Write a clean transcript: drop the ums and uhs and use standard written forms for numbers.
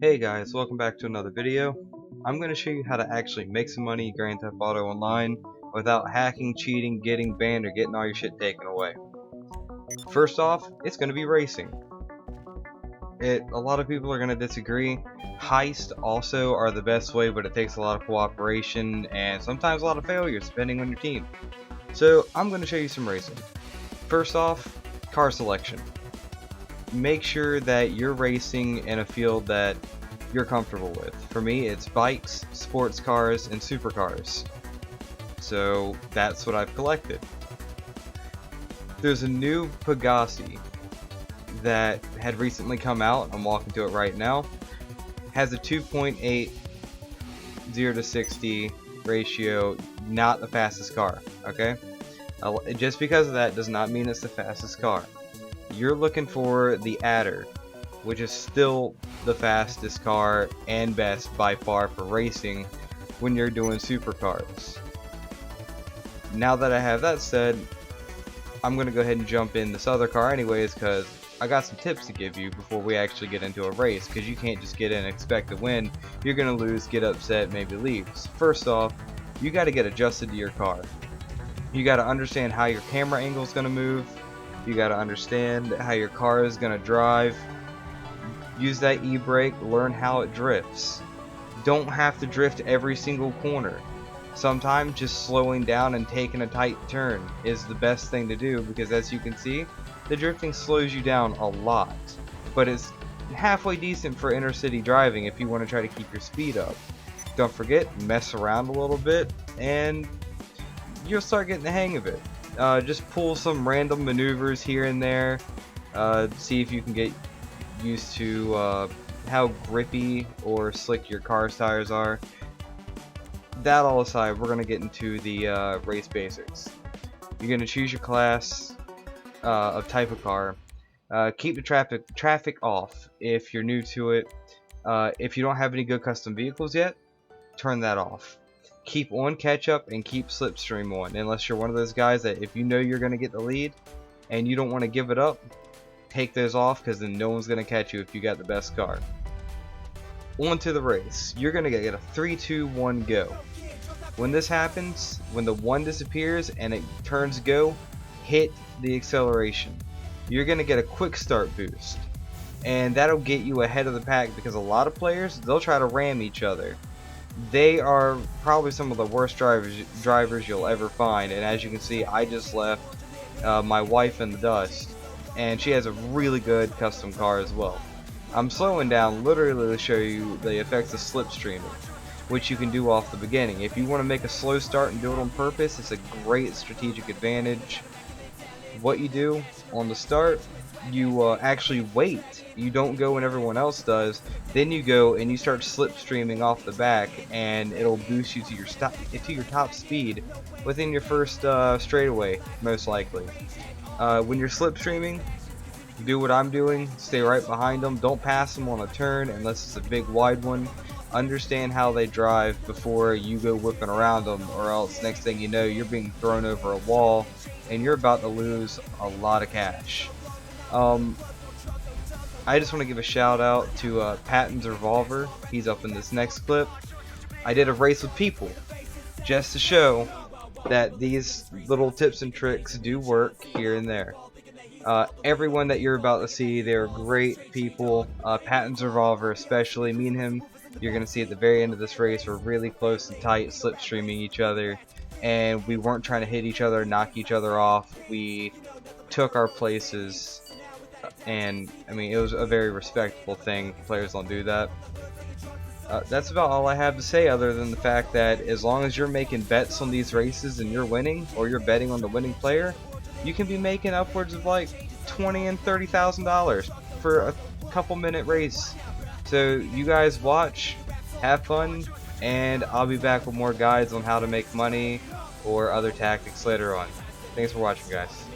Hey guys, welcome back to another video. I'm going to show you how to actually make some money in Grand Theft Auto Online without hacking, cheating, getting banned, or getting all your shit taken away. First off, it's going to be racing. A lot of people are going to disagree. Heists also are the best way, but it takes a lot of cooperation and sometimes a lot of failures depending on your team. So I'm going to show you some racing. First off, car selection. Make sure that you're racing in a field that you're comfortable with. For me, it's bikes, sports cars, and supercars. So that's what I've collected. There's a new Pegasi that had recently come out. I'm walking to it right now. Has a 2.8 0 to 60 ratio, not the fastest car, okay? Just because of that does not mean it's the fastest car. You're looking for the Adder, which is still the fastest car and best by far for racing when you're doing supercars. Now that I have that said, I'm going to go ahead and jump in this other car anyways, because I got some tips to give you before we actually get into a race, because you can't just get in and expect to win. You're going to lose, get upset, maybe leave. First off, you got to get adjusted to your car. You got to understand how your camera angle is going to move. You got to understand how your car is going to drive. Use that e-brake, learn how it drifts. Don't have to drift every single corner. Sometimes just slowing down and taking a tight turn is the best thing to do, because as you can see, the drifting slows you down a lot. But it's halfway decent for inner city driving if you want to try to keep your speed up. Don't forget, mess around a little bit and you'll start getting the hang of it. Just pull some random maneuvers here and there. See if you can get used to how grippy or slick your car's tires are. That all aside, we're going to get into the race basics. You're going to choose your class of type of car. Keep the traffic off if you're new to it. If you don't have any good custom vehicles yet, turn that off. Keep on catch up and keep slipstream on, unless you're one of those guys that if you know you're going to get the lead and you don't want to give it up, take those off, because then no one's going to catch you if you got the best car. On to the race. You're going to get a 3, 2, 1 go. When this happens, when the 1 disappears and it turns go, hit the acceleration. You're going to get a quick start boost, and that'll get you ahead of the pack, because a lot of players, they'll try to ram each other. They are probably some of the worst drivers you'll ever find, and as you can see, I just left my wife in the dust, and she has a really good custom car as well. I'm slowing down literally to show you the effects of slipstreaming, which you can do off the beginning. If you want to make a slow start and do it on purpose, it's a great strategic advantage. What you do on the start, you actually wait. You don't go when everyone else does. Then you go and you start slipstreaming off the back, and it'll boost you to your top speed within your first straightaway, most likely. When you're slipstreaming, do what I'm doing. Stay right behind them. Don't pass them on a turn unless it's a big wide one. Understand how they drive before you go whipping around them, or else next thing you know, you're being thrown over a wall and you're about to lose a lot of cash. I just want to give a shout out to Patton's Revolver. He's up in this next clip. I did a race with people just to show that these little tips and tricks do work here and there. Everyone that you're about to see, they're great people. Patton's Revolver especially, me and him, you're going to see at the very end of this race, we're really close and tight, slipstreaming each other, and we weren't trying to hit each other, knock each other off. We took our places, and I mean, it was a very respectable thing. Players don't do that. That's about all I have to say, other than the fact that as long as you're making bets on these races and you're winning, or you're betting on the winning player, you can be making upwards of like $20,000 and $30,000 for a couple minute race. So you guys watch, have fun, and I'll be back with more guides on how to make money or other tactics later on. Thanks for watching, guys.